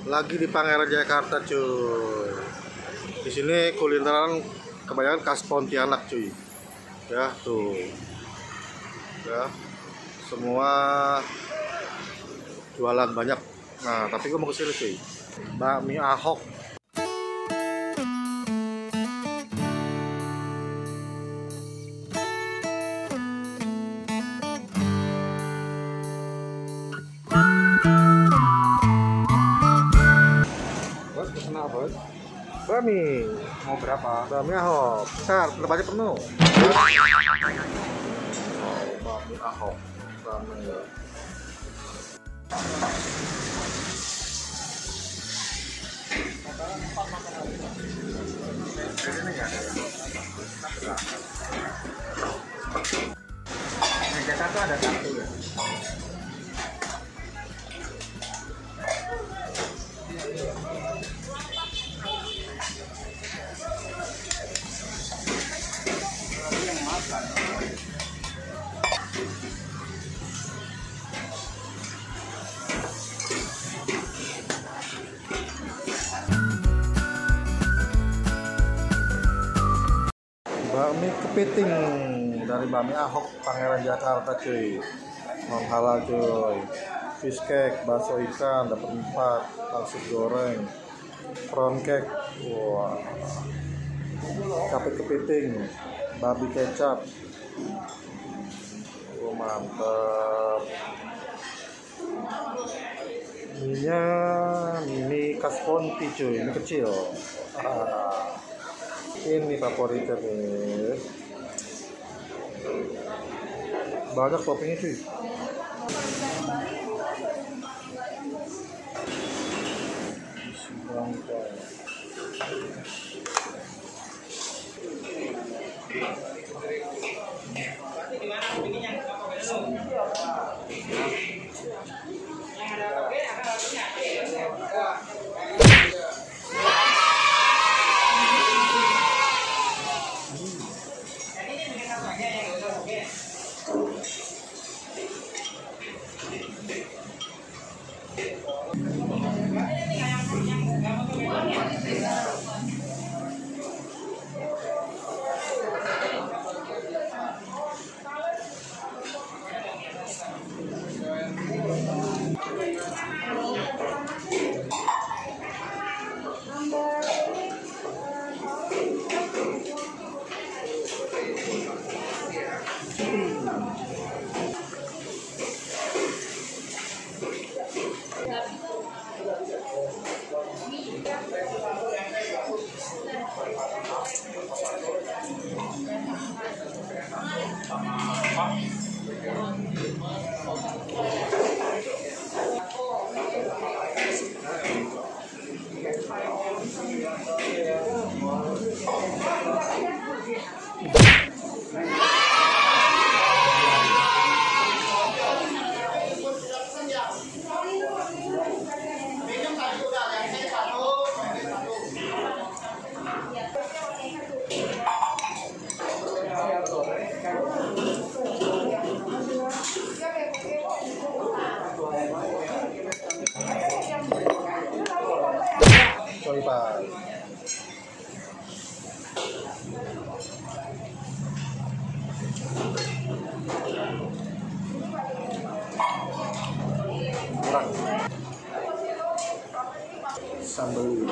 Lagi di Pangeran Jakarta cuy. Di sini kulineran kebanyakan khas Pontianak cuy. Ya tuh. Ya. Semua jualan banyak. Nah, tapi gue mau ke sini cuy. Bakmi Ahok. Bos, pesen apa, Bos? Bakmi. Mau berapa? Bakmi Ahok. Besar, tempatnya penuh. Oh, Bakmi Ahok. Bakmi. Meja satu ada satu ya. Bakmi kepiting dari Bakmi Ahok Pangeran Jakarta cuy. Non halal cuy. Fish cake, bakso ikan dapat 4, pangsit goreng, prawn cake, wah, capit kepiting, babi kecap, wah mantep. Mini khas Ponti cuy, ini kecil. Ini favoritnya nih. Banyak toppingnya cuy. Sorry Pak. Kurang. Sambal.